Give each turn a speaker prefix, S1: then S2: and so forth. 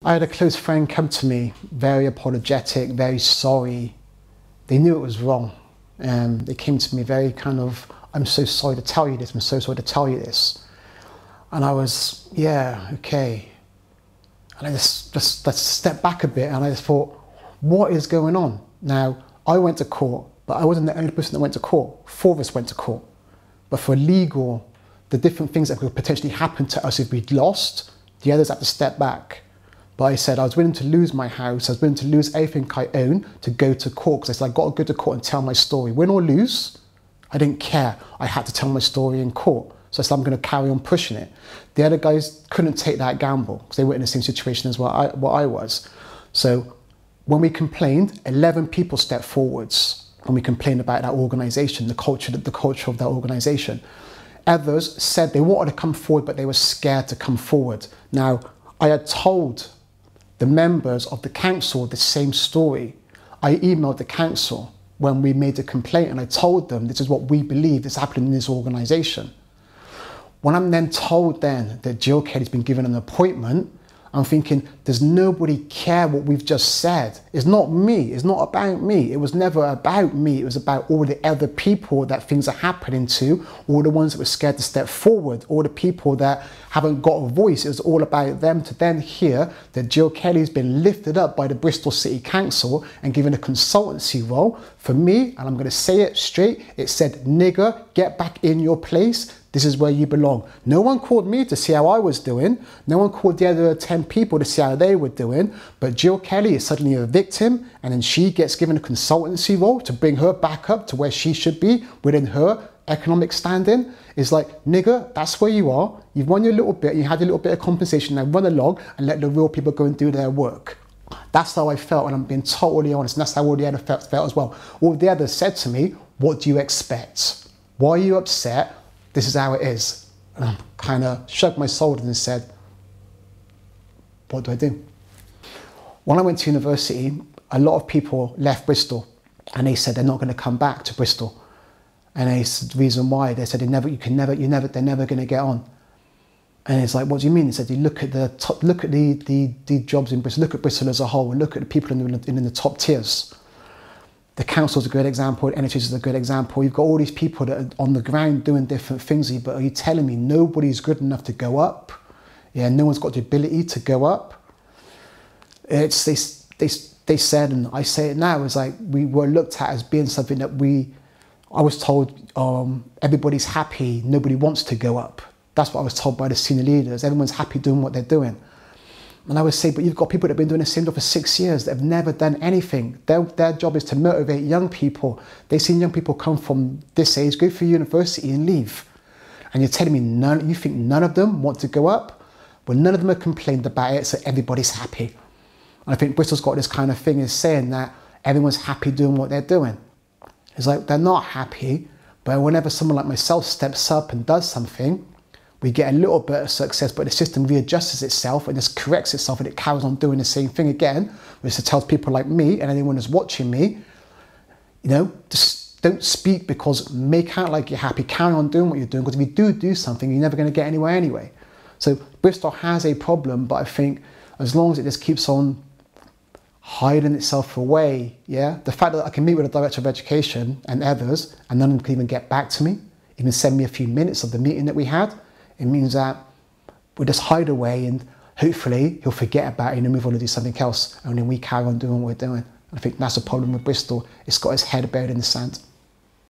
S1: I had a close friend come to me, very apologetic, very sorry. They knew it was wrong. They came to me very kind of, I'm so sorry to tell you this, I'm so sorry to tell you this. And I was, yeah, okay. And I just stepped back a bit and I just thought, what is going on? Now, I went to court, but I wasn't the only person that went to court. 4 of us went to court. But for legal, the different things that could potentially happen to us if we'd lost, the others had to step back. But I said I was willing to lose my house, I was willing to lose everything I own to go to court, because I said I've got to go to court and tell my story. Win or lose, I didn't care. I had to tell my story in court. So I said I'm going to carry on pushing it. The other guys couldn't take that gamble because they weren't in the same situation as what I was. So when we complained, 11 people stepped forwards when we complained about that organisation, the culture of that organisation. Others said they wanted to come forward, but they were scared to come forward. Now, I had told the members of the council the same story. I emailed the council when we made the complaint and I told them this is what we believe is happening in this organisation. When I'm then told then that Jill Kelly's been given an appointment, I'm thinking, does nobody care what we've just said? It's not me, it's not about me. It was never about me, it was about all the other people that things are happening to, all the ones that were scared to step forward, all the people that haven't got a voice. It was all about them to then hear that Jill Kelly's been lifted up by the Bristol City Council and given a consultancy role. For me, and I'm gonna say it straight, it said, nigger, get back in your place. This is where you belong. No one called me to see how I was doing. No one called the other 10 people to see how they were doing. But Jill Kelly is suddenly a victim, and then she gets given a consultancy role to bring her back up to where she should be within her economic standing. It's like, nigger, that's where you are. You've won your little bit, you had a little bit of compensation, now run along and let the real people go and do their work. That's how I felt, and I'm being totally honest, and that's how all the others felt as well. All the others said to me, what do you expect? Why are you upset? This is how it is. And I kind of shrugged my shoulders and said, what do I do? When I went to university, a lot of people left Bristol and they said they're not going to come back to Bristol. And they said the reason why, they said they're never going to get on. And it's like, what do you mean? He said, you look at the jobs in Bristol, look at Bristol as a whole, and look at the people in the top tiers. The council's a good example, NHS is a good example. You've got all these people that are on the ground doing different things, but are you telling me nobody's good enough to go up? Yeah, no one's got the ability to go up. They said, and I say it now, it's like we were looked at as being something that I was told everybody's happy, nobody wants to go up. That's what I was told by the senior leaders. Everyone's happy doing what they're doing. And I would say, but you've got people that have been doing the same job for 6 years that have never done anything. Their job is to motivate young people. They've seen young people come from this age, go through university and leave. And you're telling me you think none of them want to go up? Well, none of them have complained about it, so everybody's happy. And I think Bristol's got this kind of thing is saying that everyone's happy doing what they're doing. It's like they're not happy, but whenever someone like myself steps up and does something, we get a little bit of success, but the system readjusts itself and just corrects itself and it carries on doing the same thing again, which tells people like me and anyone who's watching me, you know, just don't speak because make out like you're happy, carry on doing what you're doing, because if you do something, you're never going to get anywhere anyway. So Bristol has a problem, but I think as long as it just keeps on hiding itself away, yeah, the fact that I can meet with the Director of Education and others and none of them can even get back to me, even send me a few minutes of the meeting that we had, it means that we'll just hide away and hopefully he'll forget about it and move on to do something else, and then we carry on doing what we're doing. I think that's the problem with Bristol. It's got its head buried in the sand.